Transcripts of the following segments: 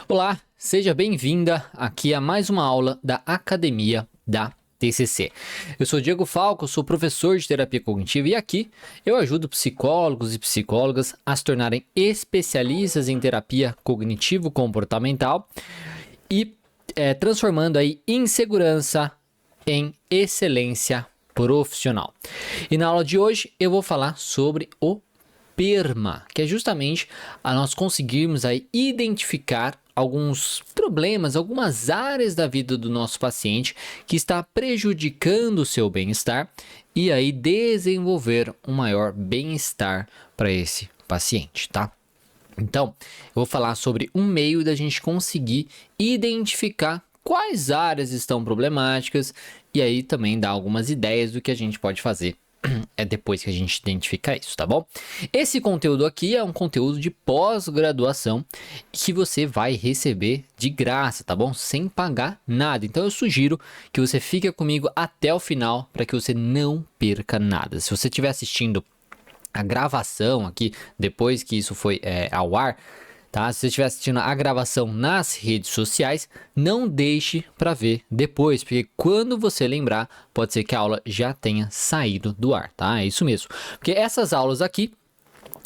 Olá, seja bem-vinda aqui a mais uma aula da Academia da TCC. Eu sou Diego Falco, sou professor de terapia cognitiva e aqui eu ajudo psicólogos e psicólogas a se tornarem especialistas em terapia cognitivo-comportamental e transformando aí insegurança em excelência profissional. E na aula de hoje eu vou falar sobre o PERMA, que é justamente a nós conseguirmos aí identificar alguns problemas, algumas áreas da vida do nosso paciente que está prejudicando o seu bem-estar e aí desenvolver um maior bem-estar para esse paciente, tá? Então, eu vou falar sobre um meio da gente conseguir identificar quais áreas estão problemáticas e aí também dar algumas ideias do que a gente pode fazer depois que a gente identificar isso, tá bom? Esse conteúdo aqui é um conteúdo de pós-graduação que você vai receber de graça, tá bom? Sem pagar nada. Então eu sugiro que você fique comigo até o final para que você não perca nada. Se você estiver assistindo a gravação aqui, depois que isso foi ao ar, tá? Se você estiver assistindo a gravação nas redes sociais, não deixe para ver depois, porque quando você lembrar, pode ser que a aula já tenha saído do ar, tá? É isso mesmo. Porque essas aulas aqui,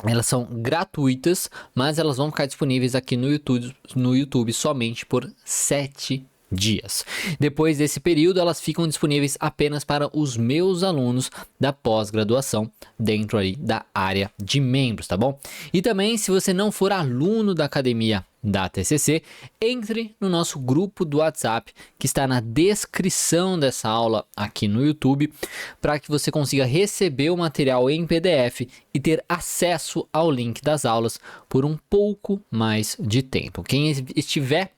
elas são gratuitas, mas elas vão ficar disponíveis aqui no YouTube somente por 7 dias. Depois desse período, elas ficam disponíveis apenas para os meus alunos da pós-graduação dentro aí da área de membros, tá bom? E também, se você não for aluno da academia da TCC, entre no nosso grupo do WhatsApp que está na descrição dessa aula aqui no YouTube, para que você consiga receber o material em PDF e ter acesso ao link das aulas por um pouco mais de tempo. Quem estiver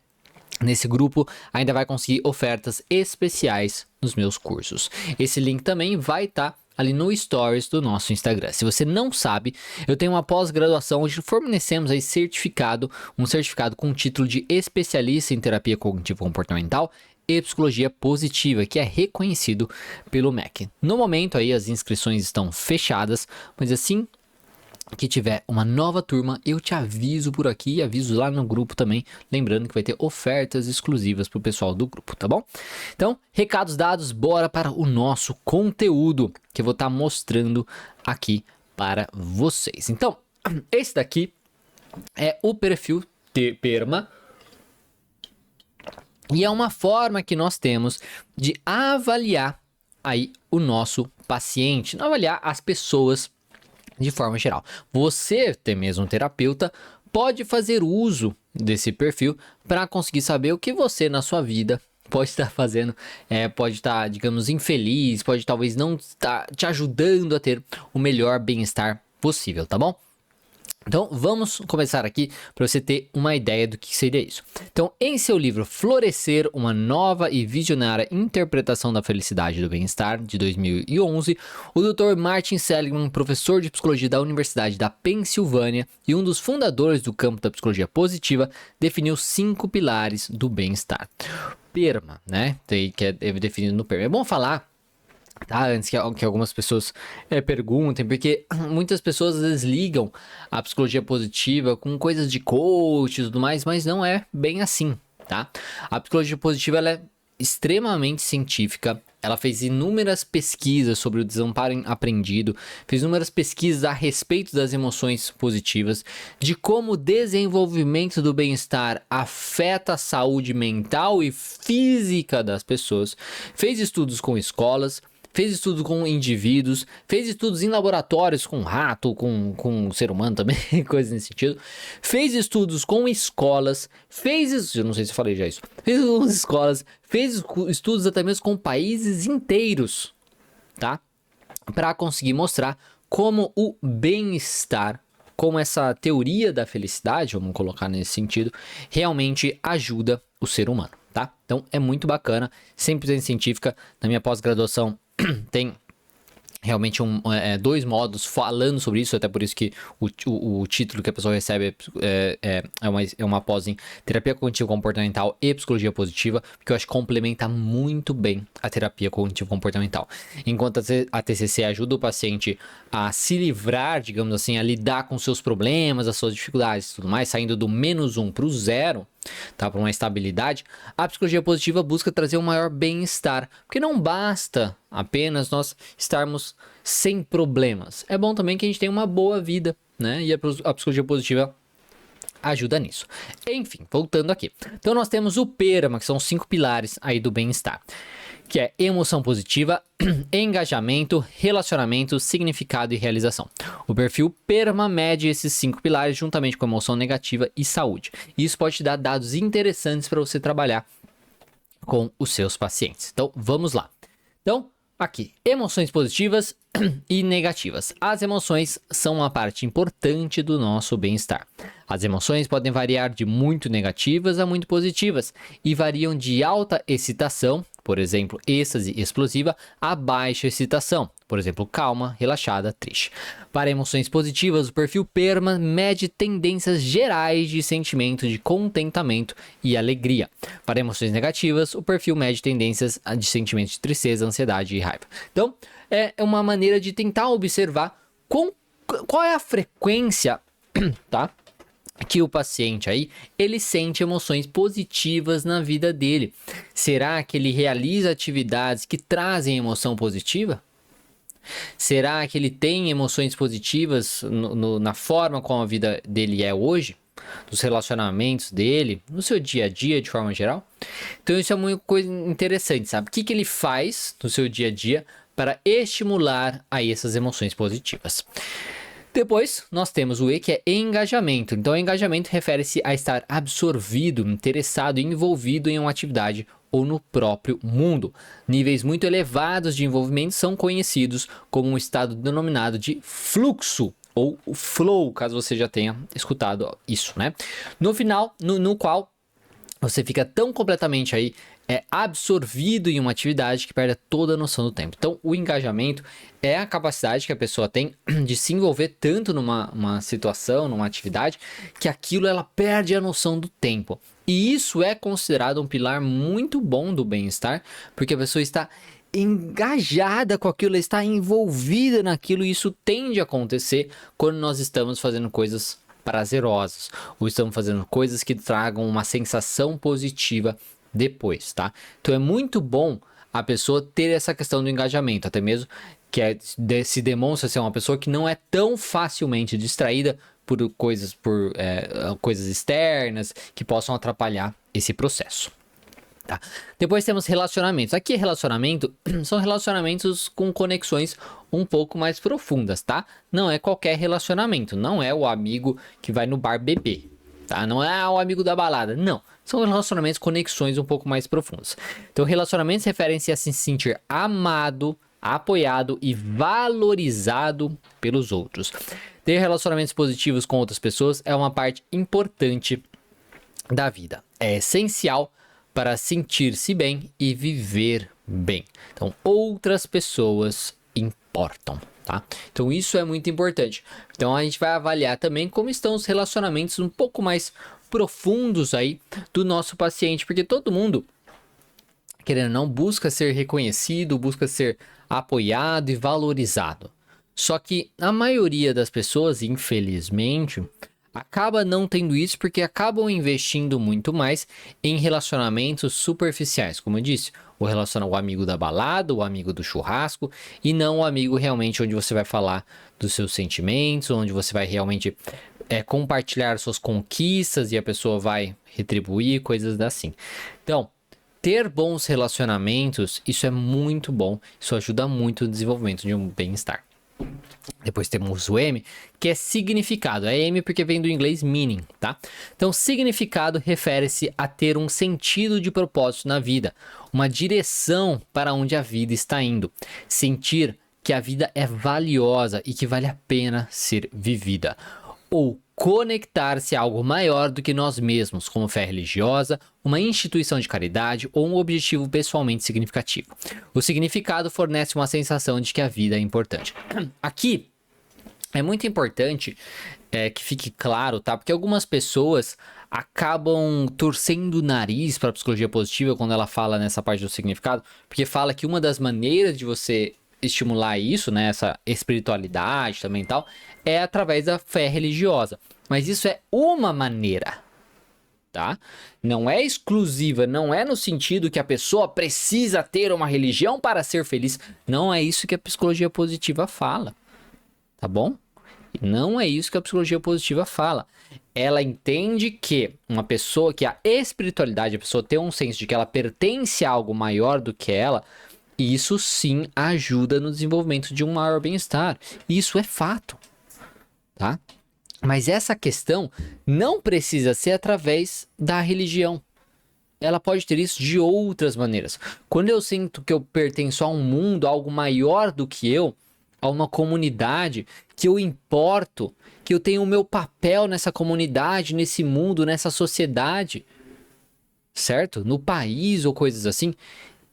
nesse grupo ainda vai conseguir ofertas especiais nos meus cursos. Esse link também vai estar ali no Stories do nosso Instagram. Se você não sabe, eu tenho uma pós-graduação onde fornecemos aí um certificado com o título de especialista em terapia cognitivo-comportamental e psicologia positiva, que é reconhecido pelo MEC. No momento aí as inscrições estão fechadas, mas assim que tiver uma nova turma, eu te aviso por aqui e aviso lá no grupo também, lembrando que vai ter ofertas exclusivas para o pessoal do grupo, tá bom? Então, recados dados, bora para o nosso conteúdo que eu vou estar mostrando aqui para vocês. Então, esse daqui é o perfil PERMA e é uma forma que nós temos de avaliar aí o nosso paciente, avaliar as pessoas de forma geral. Você, até mesmo terapeuta, pode fazer uso desse perfil para conseguir saber o que você na sua vida pode estar fazendo, pode estar, digamos, infeliz, pode talvez não estar te ajudando a ter o melhor bem-estar possível, tá bom? Então, vamos começar aqui para você ter uma ideia do que seria isso. Então, em seu livro Florescer, uma nova e visionária interpretação da felicidade e do bem-estar, de 2011, o Dr. Martin Seligman, professor de psicologia da Universidade da Pensilvânia e um dos fundadores do campo da psicologia positiva, definiu 5 pilares do bem-estar. PERMA, né? Que é definido no PERMA. É bom falar, tá? Antes que algumas pessoas perguntem, porque muitas pessoas às vezes ligam a psicologia positiva com coisas de coach e tudo mais, mas não é bem assim, tá? A psicologia positiva ela é extremamente científica, ela fez inúmeras pesquisas sobre o desamparo aprendido, fez inúmeras pesquisas a respeito das emoções positivas, de como o desenvolvimento do bem-estar afeta a saúde mental e física das pessoas, fez estudos com escolas, fez estudos com indivíduos, fez estudos em laboratórios com rato, com ser humano também, coisas nesse sentido. Fez estudos com escolas, eu não sei se eu falei já isso, fez com escolas, fez estudos até mesmo com países inteiros, tá? Para conseguir mostrar como o bem-estar, como essa teoria da felicidade, vamos colocar nesse sentido, realmente ajuda o ser humano, tá? Então é muito bacana, 100% científica. Na minha pós-graduação tem realmente 2 módulos falando sobre isso, até por isso que o título que a pessoa recebe é uma pós em terapia cognitivo comportamental e psicologia positiva, que eu acho que complementa muito bem a terapia cognitivo comportamental. Enquanto a TCC ajuda o paciente a se livrar, digamos assim, a lidar com seus problemas, as suas dificuldades e tudo mais, saindo do -1 para o 0, tá? Para uma estabilidade, a psicologia positiva busca trazer um maior bem-estar, porque não basta apenas nós estarmos sem problemas. É bom também que a gente tenha uma boa vida, né? E a psicologia positiva ajuda nisso. Enfim, voltando aqui. Então nós temos o PERMA, que são 5 pilares aí do bem-estar, que é emoção positiva, engajamento, relacionamento, significado e realização. O perfil PERMA mede esses 5 pilares juntamente com emoção negativa e saúde. Isso pode te dar dados interessantes para você trabalhar com os seus pacientes. Então, vamos lá. Então, aqui, emoções positivas e negativas. As emoções são uma parte importante do nosso bem-estar. As emoções podem variar de muito negativas a muito positivas e variam de alta excitação, por exemplo, êxtase explosiva, a baixa excitação, por exemplo, calma, relaxada, triste. Para emoções positivas, o perfil PERMA mede tendências gerais de sentimento de contentamento e alegria. Para emoções negativas, o perfil mede tendências de sentimento de tristeza, ansiedade e raiva. Então, é uma maneira de tentar observar qual é a frequência, tá? Que o paciente aí, ele sente emoções positivas na vida dele. Será que ele realiza atividades que trazem emoção positiva? Será que ele tem emoções positivas na forma como a vida dele é hoje? Nos relacionamentos dele, no seu dia a dia de forma geral? Então isso é uma coisa interessante, sabe? O que ele faz no seu dia a dia para estimular aí essas emoções positivas? Depois, nós temos o E, que é engajamento. Então, engajamento refere-se a estar absorvido, interessado e envolvido em uma atividade ou no próprio mundo. Níveis muito elevados de envolvimento são conhecidos como um estado denominado de fluxo ou flow, caso você já tenha escutado isso, né? No final, no qual você fica tão completamente aí absorvido em uma atividade que perde toda a noção do tempo. Então, o engajamento é a capacidade que a pessoa tem de se envolver tanto numa situação, numa atividade, que aquilo ela perde a noção do tempo. E isso é considerado um pilar muito bom do bem-estar, porque a pessoa está engajada com aquilo, ela está envolvida naquilo, e isso tende a acontecer quando nós estamos fazendo coisas prazerosas, ou estamos fazendo coisas que tragam uma sensação positiva depois, tá? Então é muito bom a pessoa ter essa questão do engajamento, até mesmo que se demonstra ser uma pessoa que não é tão facilmente distraída por coisas externas que possam atrapalhar esse processo. Tá? Depois temos relacionamentos. Aqui relacionamento são relacionamentos com conexões um pouco mais profundas, tá? Não é qualquer relacionamento, não é o amigo que vai no bar beber, tá? Não é o amigo da balada, não. São relacionamentos, conexões um pouco mais profundas. Então, relacionamentos referem-se a se sentir amado, apoiado e valorizado pelos outros. Ter relacionamentos positivos com outras pessoas é uma parte importante da vida. É essencial para sentir-se bem e viver bem. Então, outras pessoas importam, tá? Então, isso é muito importante. Então, a gente vai avaliar também como estão os relacionamentos um pouco mais profundos aí do nosso paciente, porque todo mundo, querendo ou não, busca ser reconhecido, busca ser apoiado e valorizado. Só que a maioria das pessoas, infelizmente, acaba não tendo isso porque acabam investindo muito mais em relacionamentos superficiais, como eu disse, o amigo da balada, o amigo do churrasco, e não o amigo realmente onde você vai falar dos seus sentimentos, onde você vai realmente compartilhar suas conquistas e a pessoa vai retribuir, coisas assim. Então, ter bons relacionamentos, isso é muito bom, isso ajuda muito no desenvolvimento de um bem-estar. Depois temos o M, que é significado. É M porque vem do inglês meaning, tá? Então, significado refere-se a ter um sentido de propósito na vida, uma direção para onde a vida está indo. Sentir que a vida é valiosa e que vale a pena ser vivida. Ou conectar-se a algo maior do que nós mesmos, como fé religiosa, uma instituição de caridade ou um objetivo pessoalmente significativo. O significado fornece uma sensação de que a vida é importante. Aqui é muito importante que fique claro, tá? Porque algumas pessoas acabam torcendo o nariz para a psicologia positiva quando ela fala nessa parte do significado, porque fala que uma das maneiras de você estimular isso, né, essa espiritualidade também e tal, é através da fé religiosa. Mas isso é uma maneira, tá? Não é exclusiva, não é no sentido que a pessoa precisa ter uma religião para ser feliz. Não é isso que a psicologia positiva fala, tá bom? Não é isso que a psicologia positiva fala. Ela entende que uma pessoa, que a espiritualidade, a pessoa tem um senso de que ela pertence a algo maior do que ela, isso sim ajuda no desenvolvimento de um maior bem-estar. Isso é fato, tá? Mas essa questão não precisa ser através da religião. Ela pode ter isso de outras maneiras. Quando eu sinto que eu pertenço a um mundo, a algo maior do que eu, a uma comunidade, que eu importo, que eu tenho o meu papel nessa comunidade, nesse mundo, nessa sociedade, certo? No país ou coisas assim,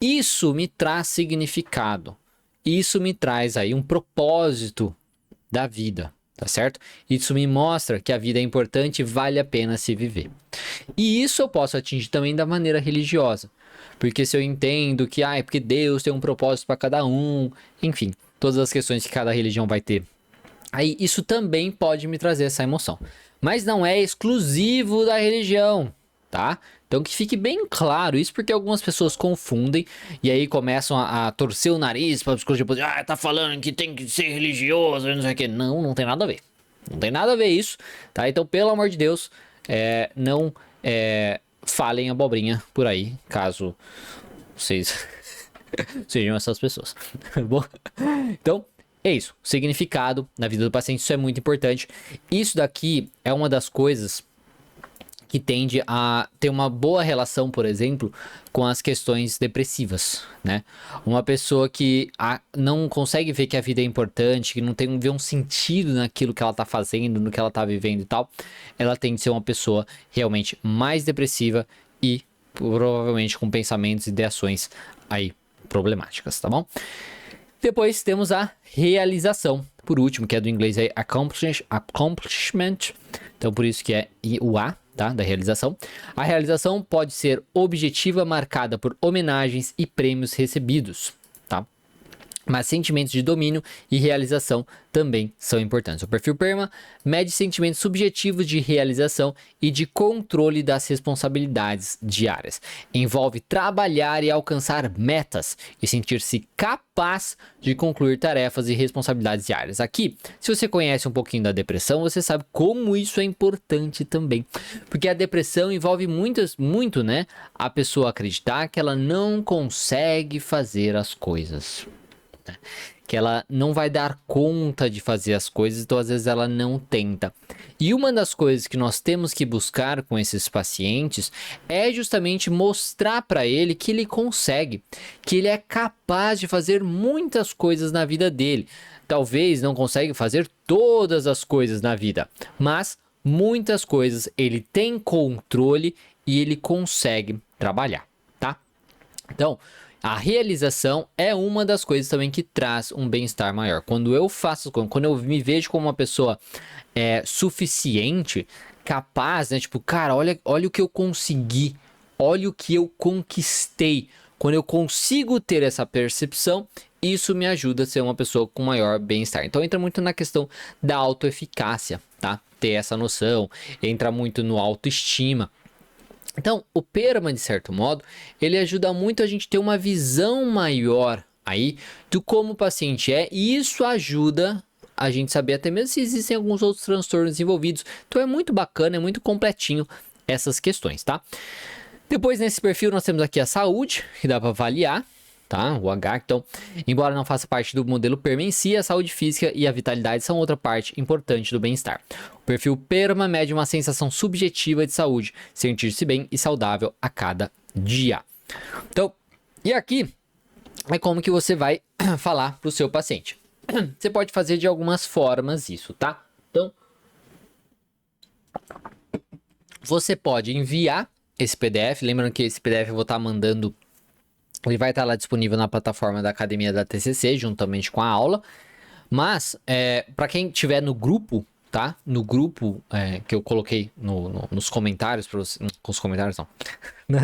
isso me traz significado. Isso me traz aí um propósito da vida, tá certo? Isso me mostra que a vida é importante e vale a pena se viver. E isso eu posso atingir também da maneira religiosa. Porque se eu entendo que, é porque Deus tem um propósito para cada um, enfim, todas as questões que cada religião vai ter. Aí isso também pode me trazer essa emoção. Mas não é exclusivo da religião, tá? Então que fique bem claro isso, porque algumas pessoas confundem e aí começam a torcer o nariz para a psicologia positiva. Tá falando que tem que ser religioso, não sei o que. Não, não tem nada a ver. Não tem nada a ver isso, tá? Então, pelo amor de Deus, não falem abobrinha por aí, caso vocês sejam essas pessoas. Bom, então é isso. Significado na vida do paciente, isso é muito importante. Isso daqui é uma das coisas que tende a ter uma boa relação, por exemplo, com as questões depressivas, né? Uma pessoa que não consegue ver que a vida é importante, que não vê um sentido naquilo que ela tá fazendo, no que ela tá vivendo e tal, ela tende a ser uma pessoa realmente mais depressiva e provavelmente com pensamentos e ideações aí problemáticas, tá bom? Depois temos a realização, por último, que é do inglês aí, accomplishment, então por isso que é o A, tá? Da realização. A realização pode ser objetiva, marcada por homenagens e prêmios recebidos, tá? Mas sentimentos de domínio e realização também são importantes. O perfil PERMA mede sentimentos subjetivos de realização e de controle das responsabilidades diárias. Envolve trabalhar e alcançar metas e sentir-se capaz de concluir tarefas e responsabilidades diárias. Aqui, se você conhece um pouquinho da depressão, você sabe como isso é importante também. Porque a depressão envolve muito, né? A pessoa acreditar que ela não consegue fazer as coisas. Que ela não vai dar conta de fazer as coisas, então às vezes ela não tenta. E uma das coisas que nós temos que buscar com esses pacientes é justamente mostrar para ele que ele consegue, que ele é capaz de fazer muitas coisas na vida dele. Talvez não consiga fazer todas as coisas na vida, mas muitas coisas ele tem controle e ele consegue trabalhar, tá? Então, a realização é uma das coisas também que traz um bem-estar maior. Quando eu faço, quando eu me vejo como uma pessoa suficiente, capaz, né? Tipo, cara, olha o que eu consegui, olha o que eu conquistei. Quando eu consigo ter essa percepção, isso me ajuda a ser uma pessoa com maior bem-estar. Então entra muito na questão da autoeficácia, tá? Ter essa noção, entra muito no autoestima. Então, o PERMA, de certo modo, ele ajuda muito a gente ter uma visão maior aí do como o paciente é, e isso ajuda a gente saber até mesmo se existem alguns outros transtornos envolvidos. Então é muito bacana, é muito completinho essas questões, tá? Depois, nesse perfil, nós temos aqui a saúde, que dá para avaliar, tá? O H, então, embora não faça parte do modelo PERMA em si, a saúde física e a vitalidade são outra parte importante do bem-estar. O perfil PERMA mede uma sensação subjetiva de saúde, sentir-se bem e saudável a cada dia. Então, e aqui é como que você vai falar para o seu paciente. Você pode fazer de algumas formas isso, tá? Então, você pode enviar esse PDF, lembrando que esse PDF eu vou estar mandando. Ele vai estar lá disponível na plataforma da Academia da TCC, juntamente com a aula. Mas, para quem tiver no grupo, tá? No grupo que eu coloquei nos comentários, com os comentários não, na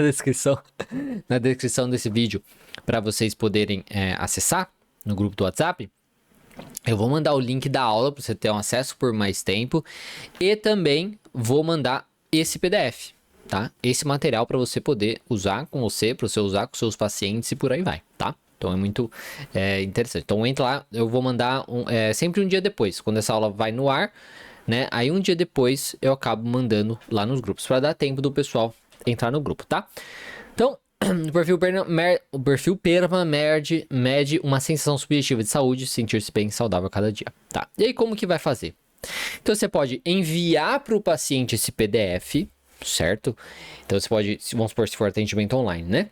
descrição desse vídeo, para vocês poderem acessar no grupo do WhatsApp, eu vou mandar o link da aula para você ter um acesso por mais tempo. E também vou mandar esse PDF. tá? Esse material para você poder usar com você, para você usar com seus pacientes e por aí vai, tá? Então é muito interessante. Então entra lá, eu vou mandar sempre um dia depois, quando essa aula vai no ar, né? Aí um dia depois eu acabo mandando lá nos grupos, para dar tempo do pessoal entrar no grupo, tá? Então, o perfil PERMA mede uma sensação subjetiva de saúde, sentir-se bem saudável a cada dia, tá? E aí como que vai fazer? Então você pode enviar para o paciente esse PDF, certo? Então você pode, vamos supor, se for atendimento online, né?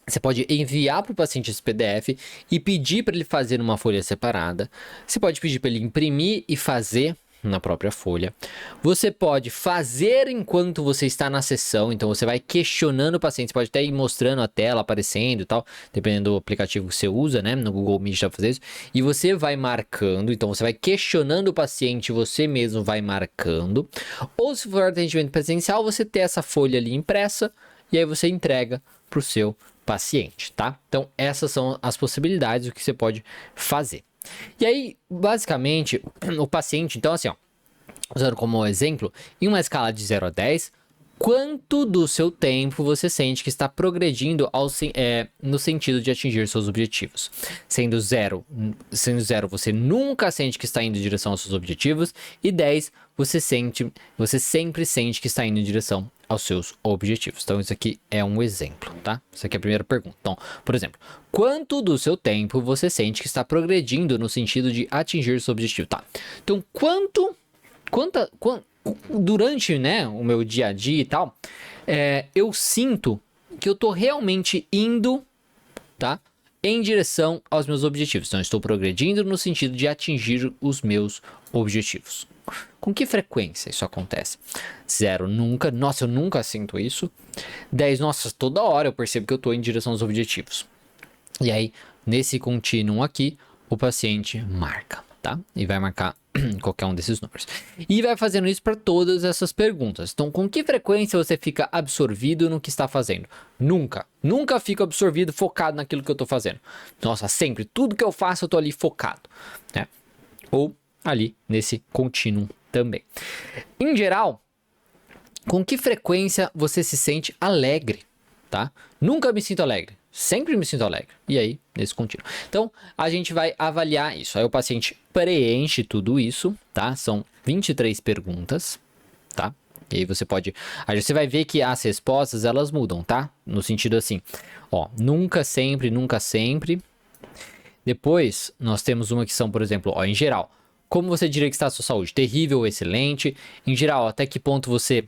Você pode enviar para o paciente esse PDF e pedir para ele fazer uma folha separada. Você pode pedir para ele imprimir e fazer na própria folha. Você pode fazer enquanto você está na sessão, então você vai questionando o paciente, você pode até ir mostrando a tela aparecendo e tal, dependendo do aplicativo que você usa, né? No Google Meet dá pra fazer isso. E você vai marcando, então você vai questionando o paciente, você mesmo vai marcando. Ou se for atendimento presencial, você tem essa folha ali impressa e aí você entrega pro seu paciente, tá? Então essas são as possibilidades, o que você pode fazer. E aí, basicamente, o paciente, então assim, ó, usando como exemplo, em uma escala de 0 a 10, quanto do seu tempo você sente que está progredindo no sentido de atingir seus objetivos? Sendo 0, você nunca sente que está indo em direção aos seus objetivos, e 10, você sempre sente que está indo em direção aos seus objetivos. Então, isso aqui é um exemplo, tá? Isso aqui é a primeira pergunta. Então, por exemplo, quanto do seu tempo você sente que está progredindo no sentido de atingir seu objetivo? Tá. Então, durante, né, o meu dia a dia e tal, eu sinto que eu tô realmente indo, tá, em direção aos meus objetivos. Então, eu estou progredindo no sentido de atingir os meus objetivos. Com que frequência isso acontece? 0, nunca. Nossa, eu nunca sinto isso. 10, nossa, toda hora eu percebo que eu tô em direção aos objetivos. E aí, nesse contínuo aqui, o paciente marca, tá? E vai marcar qualquer um desses números. E vai fazendo isso para todas essas perguntas. Então, com que frequência você fica absorvido no que está fazendo? Nunca. Nunca fico absorvido, focado naquilo que eu tô fazendo. Nossa, sempre. Tudo que eu faço, eu tô ali focado, né? Ou ali nesse contínuo também. Em geral, com que frequência você se sente alegre, tá? Nunca me sinto alegre. Sempre me sinto alegre. E aí, nesse contínuo. Então, a gente vai avaliar isso. Aí o paciente preenche tudo isso, tá? São 23 perguntas, tá? E aí você pode... Aí você vai ver que as respostas, elas mudam, tá? No sentido assim, ó, nunca, sempre, nunca, sempre. Depois, nós temos uma que são, por exemplo, ó, em geral, como você diria que está a sua saúde? Terrível ou excelente? Em geral, até que ponto você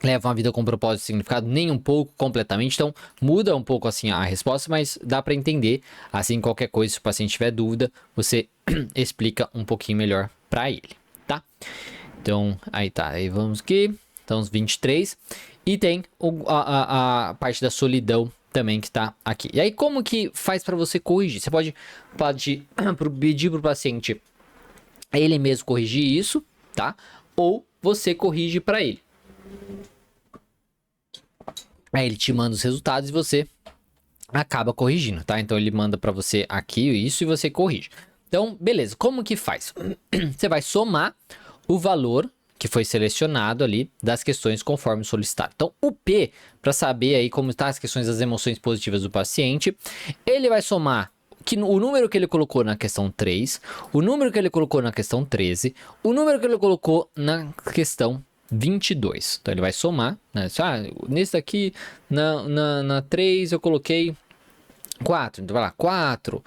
leva uma vida com propósito e significado? Nem um pouco, completamente. Então, muda um pouco assim a resposta, mas dá para entender. Assim, qualquer coisa, se o paciente tiver dúvida, você explica um pouquinho melhor para ele, tá? Então, aí tá. Aí vamos aqui. Então, os 23. E tem a parte da solidão também que tá aqui. E aí, como que faz para você corrigir? Você pode pedir pro paciente ele mesmo corrigir isso, tá? Ou você corrige para ele. Aí ele te manda os resultados e você acaba corrigindo, tá? Então ele manda para você aqui isso e você corrige. Então, beleza. Como que faz? Você vai somar o valor que foi selecionado ali das questões conforme solicitado. Então, o P, para saber aí como estão as questões das emoções positivas do paciente, ele vai somar o número que ele colocou na questão 3, o número que ele colocou na questão 13, o número que ele colocou na questão 22. Então ele vai somar, né? Nesse daqui, na 3 eu coloquei 4. Então vai lá, 4.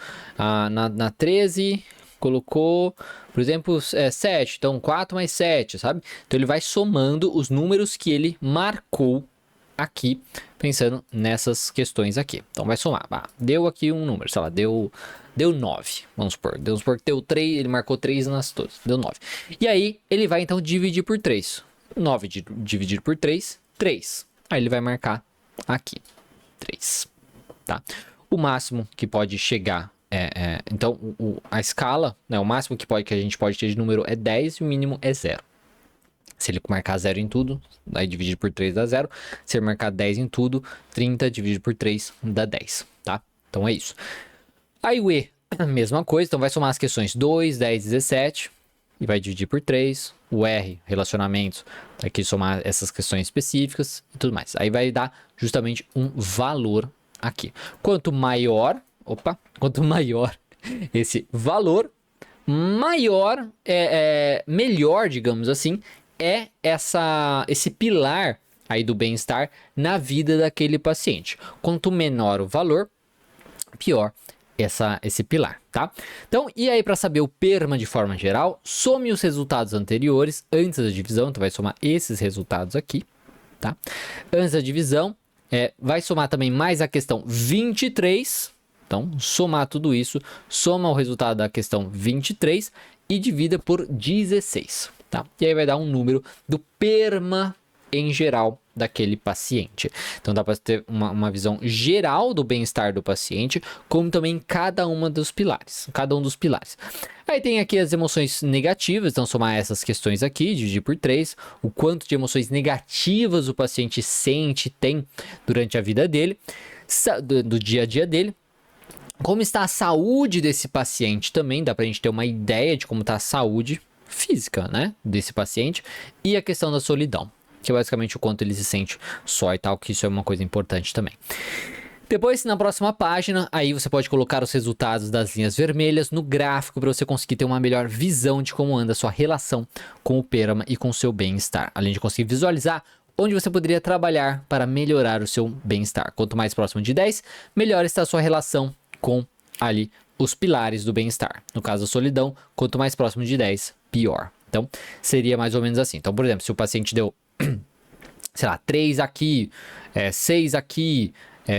Na 13 colocou, por exemplo, 7. Então 4 mais 7, sabe? Então ele vai somando os números que ele marcou aqui, pensando nessas questões aqui. Então vai somar. Deu aqui um número, sei lá, deu 9. Vamos supor que deu 3, ele marcou 3 nas todas. Deu 9. E aí ele vai então dividir por 3. 9 dividido por 3, 3. Aí ele vai marcar aqui, 3, tá? O máximo que pode chegar então a escala, né, o máximo que a gente pode ter de número é 10 e o mínimo é 0. Se ele marcar 0 em tudo, aí dividido por 3 dá 0. Se ele marcar 10 em tudo, 30 dividido por 3 dá 10, tá? Então é isso. Aí o E, a mesma coisa, então vai somar as questões 2, 10, 17. e vai dividir por 3. O R, relacionamentos, tá aqui somar essas questões específicas e tudo mais. Aí vai dar justamente um valor aqui. Quanto maior esse valor, maior, melhor, digamos assim, é esse pilar aí do bem-estar na vida daquele paciente. Quanto menor o valor, pior esse pilar, tá? Então, e aí para saber o PERMA de forma geral, some os resultados anteriores antes da divisão, então vai somar esses resultados aqui, tá? Antes da divisão, vai somar também mais a questão 23, então somar tudo isso, soma o resultado da questão 23 e divida por 16, tá? E aí vai dar um número do PERMA em geral daquele paciente. Então dá para ter uma visão geral do bem-estar do paciente, como também cada um dos pilares. Aí tem aqui as emoções negativas, então somar essas questões aqui, dividir por 3, o quanto de emoções negativas o paciente sente, tem durante a vida dele, do dia a dia dele. Como está a saúde desse paciente também, dá pra gente ter uma ideia de como está a saúde física, né, desse paciente, e a questão da solidão, que é basicamente o quanto ele se sente só e tal, que isso é uma coisa importante também. Depois, na próxima página, aí você pode colocar os resultados das linhas vermelhas no gráfico para você conseguir ter uma melhor visão de como anda a sua relação com o PERMA e com o seu bem-estar, além de conseguir visualizar onde você poderia trabalhar para melhorar o seu bem-estar. Quanto mais próximo de 10, melhor está a sua relação com ali os pilares do bem-estar. No caso, a solidão, quanto mais próximo de 10, pior. Então, seria mais ou menos assim. Então, por exemplo, se o paciente deu, sei lá, 3 aqui, 6 aqui,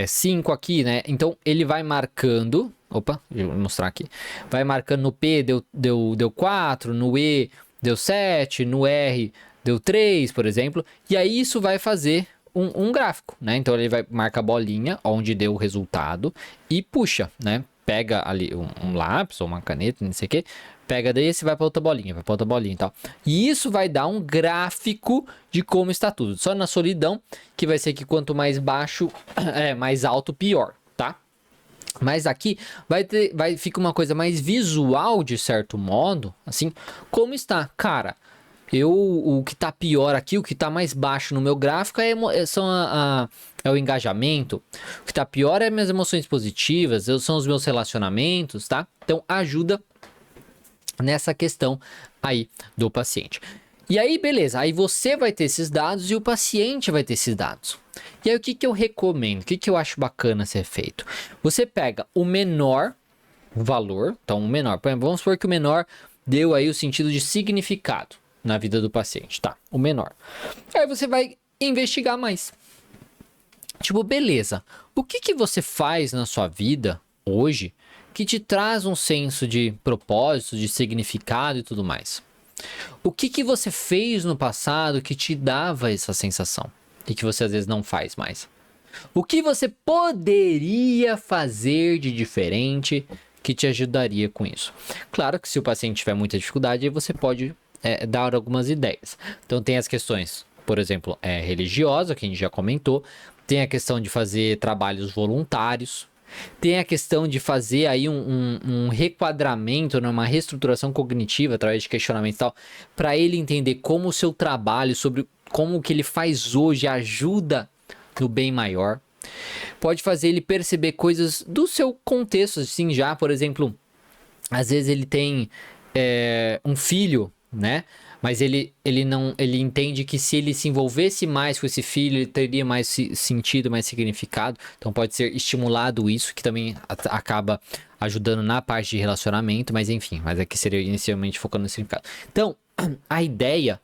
5 aqui, né? Então, ele vai marcando... Opa, deixa eu mostrar aqui. Vai marcando no P, deu 4, no E, deu 7, no R, deu 3, por exemplo. E aí, isso vai fazer um gráfico, né? Então, ele vai marcar a bolinha onde deu o resultado e puxa, né? Pega ali um lápis ou uma caneta, não sei o que, pega desse e vai para outra bolinha e tal. E isso vai dar um gráfico de como está tudo. Só na solidão, que vai ser que quanto mais baixo, mais alto, pior, tá? Mas aqui fica uma coisa mais visual, de certo modo, assim, como está. Cara, o que tá pior aqui, o que tá mais baixo no meu gráfico é o engajamento. O que tá pior é minhas emoções positivas, são os meus relacionamentos, tá? Então ajuda nessa questão aí do paciente. E aí, beleza, aí você vai ter esses dados e o paciente vai ter esses dados. E aí o que eu recomendo, o que eu acho bacana ser feito? Você pega o menor valor, então o menor, vamos supor que o menor deu aí o sentido de significado na vida do paciente, tá? O menor. Aí você vai investigar mais. Tipo, beleza, o que você faz na sua vida hoje que te traz um senso de propósito, de significado e tudo mais? O que você fez no passado que te dava essa sensação e que você às vezes não faz mais? O que você poderia fazer de diferente que te ajudaria com isso? Claro que se o paciente tiver muita dificuldade, aí você pode dar algumas ideias. Então tem as questões, por exemplo, religiosa, que a gente já comentou. Tem a questão de fazer trabalhos voluntários. Tem a questão de fazer aí um requadramento, né, uma reestruturação cognitiva através de questionamento e tal, para ele entender como o seu trabalho, sobre como o que ele faz hoje ajuda no bem maior. Pode fazer ele perceber coisas do seu contexto, assim, já, por exemplo, às vezes ele tem um filho, né? Mas ele entende que se ele se envolvesse mais com esse filho, ele teria mais sentido, mais significado. Então pode ser estimulado isso, que também acaba ajudando na parte de relacionamento, mas enfim, mas aqui seria inicialmente focando no significado. Então, a ideia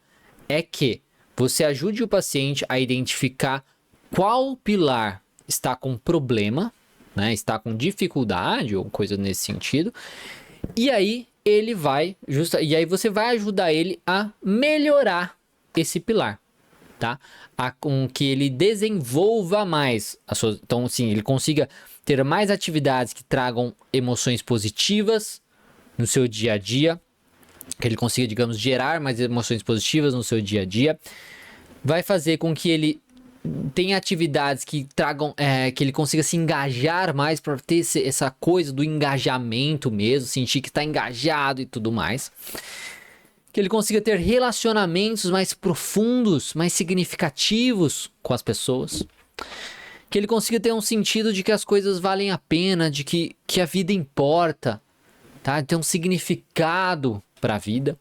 é que você ajude o paciente a identificar qual pilar está com problema, né? Está com dificuldade ou coisa nesse sentido. E aí ele vai e aí você vai ajudar ele a melhorar esse pilar, tá? Com que ele desenvolva mais então, sim, ele consiga ter mais atividades que tragam emoções positivas no seu dia a dia, que ele consiga, digamos, gerar mais emoções positivas no seu dia a dia, vai fazer com que ele tem atividades que tragam, que ele consiga se engajar mais, para ter essa coisa do engajamento mesmo, sentir que está engajado e tudo mais. que ele consiga ter relacionamentos mais profundos, mais significativos com as pessoas, que ele consiga ter um sentido de que as coisas valem a pena, de que a vida importa, tá? Ter um significado para a vida,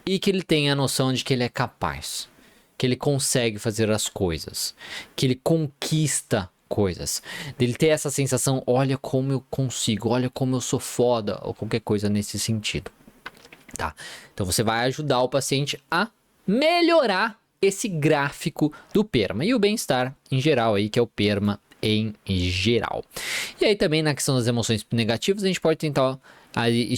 e que ele tenha a noção de que ele é capaz, que ele consegue fazer as coisas, que ele conquista coisas, dele ter essa sensação, olha como eu consigo, olha como eu sou foda, ou qualquer coisa nesse sentido, tá? Então você vai ajudar o paciente a melhorar esse gráfico do PERMA e o bem-estar em geral aí, que é o PERMA em geral. E aí também na questão das emoções negativas, a gente pode tentar aí,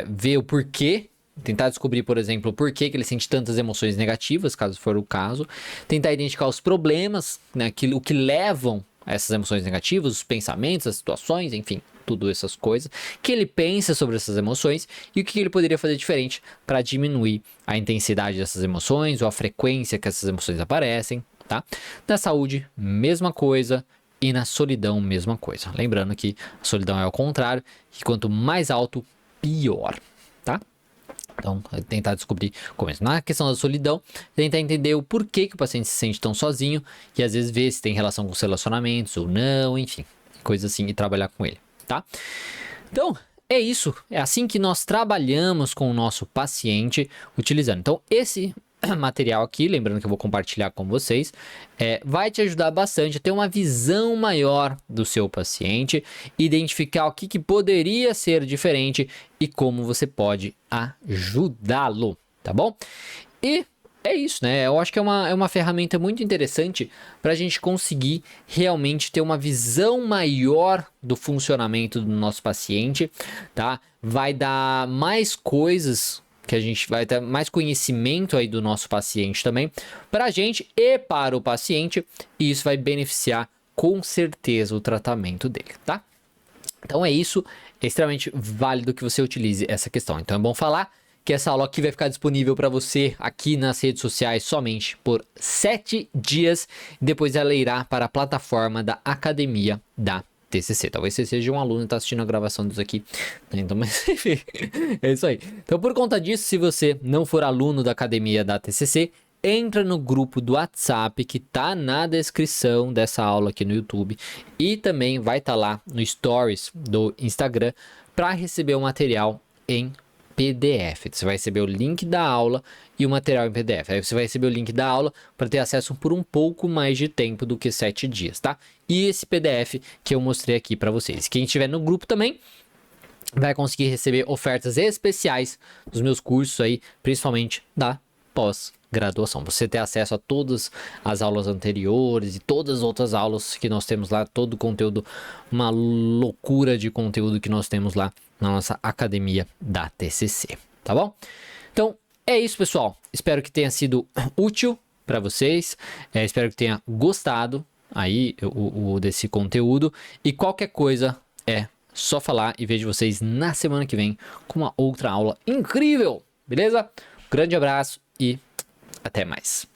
ver o porquê, tentar descobrir, por exemplo, o porquê que ele sente tantas emoções negativas, caso for o caso. Tentar identificar os problemas, né, o que levam a essas emoções negativas, os pensamentos, as situações, enfim, tudo essas coisas. Que ele pensa sobre essas emoções e o que ele poderia fazer diferente para diminuir a intensidade dessas emoções ou a frequência que essas emoções aparecem, tá? Na saúde, mesma coisa. E na solidão, mesma coisa. Lembrando que a solidão é ao contrário, que quanto mais alto, pior, tá? Então, tentar descobrir como é. Na questão da solidão, tentar entender o porquê que o paciente se sente tão sozinho e às vezes ver se tem relação com os relacionamentos ou não, enfim, coisa assim, e trabalhar com ele, tá? Então, é isso. É assim que nós trabalhamos com o nosso paciente utilizando. Então, esse material aqui, lembrando que eu vou compartilhar com vocês, vai te ajudar bastante a ter uma visão maior do seu paciente, identificar o que poderia ser diferente e como você pode ajudá-lo, tá bom? E é isso, né? Eu acho que é uma ferramenta muito interessante para a gente conseguir realmente ter uma visão maior do funcionamento do nosso paciente, tá? Vai dar mais coisas que a gente vai ter mais conhecimento aí do nosso paciente também, para a gente e para o paciente, e isso vai beneficiar com certeza o tratamento dele, tá? Então é isso, é extremamente válido que você utilize essa questão. Então é bom falar que essa aula aqui vai ficar disponível para você aqui nas redes sociais somente por 7 dias, depois ela irá para a plataforma da Academia da TCC. Talvez você seja um aluno e está assistindo a gravação disso aqui. Então, mas enfim, é isso aí. Então, por conta disso, se você não for aluno da Academia da TCC, entra no grupo do WhatsApp que tá na descrição dessa aula aqui no YouTube e também vai estar lá no Stories do Instagram para receber o material em PDF. Você vai receber o link da aula e o material em PDF. Aí você vai receber o link da aula para ter acesso por um pouco mais de tempo do que 7 dias, tá? E esse PDF que eu mostrei aqui para vocês. Quem estiver no grupo também vai conseguir receber ofertas especiais dos meus cursos aí, principalmente da pós-graduação. Você ter acesso a todas as aulas anteriores e todas as outras aulas que nós temos lá, todo o conteúdo, uma loucura de conteúdo que nós temos lá na nossa Academia da TCC, tá bom? Então, é isso, pessoal. Espero que tenha sido útil para vocês. Espero que tenha gostado aí desse conteúdo. E qualquer coisa é só falar e vejo vocês na semana que vem com uma outra aula incrível, beleza? Grande abraço e até mais.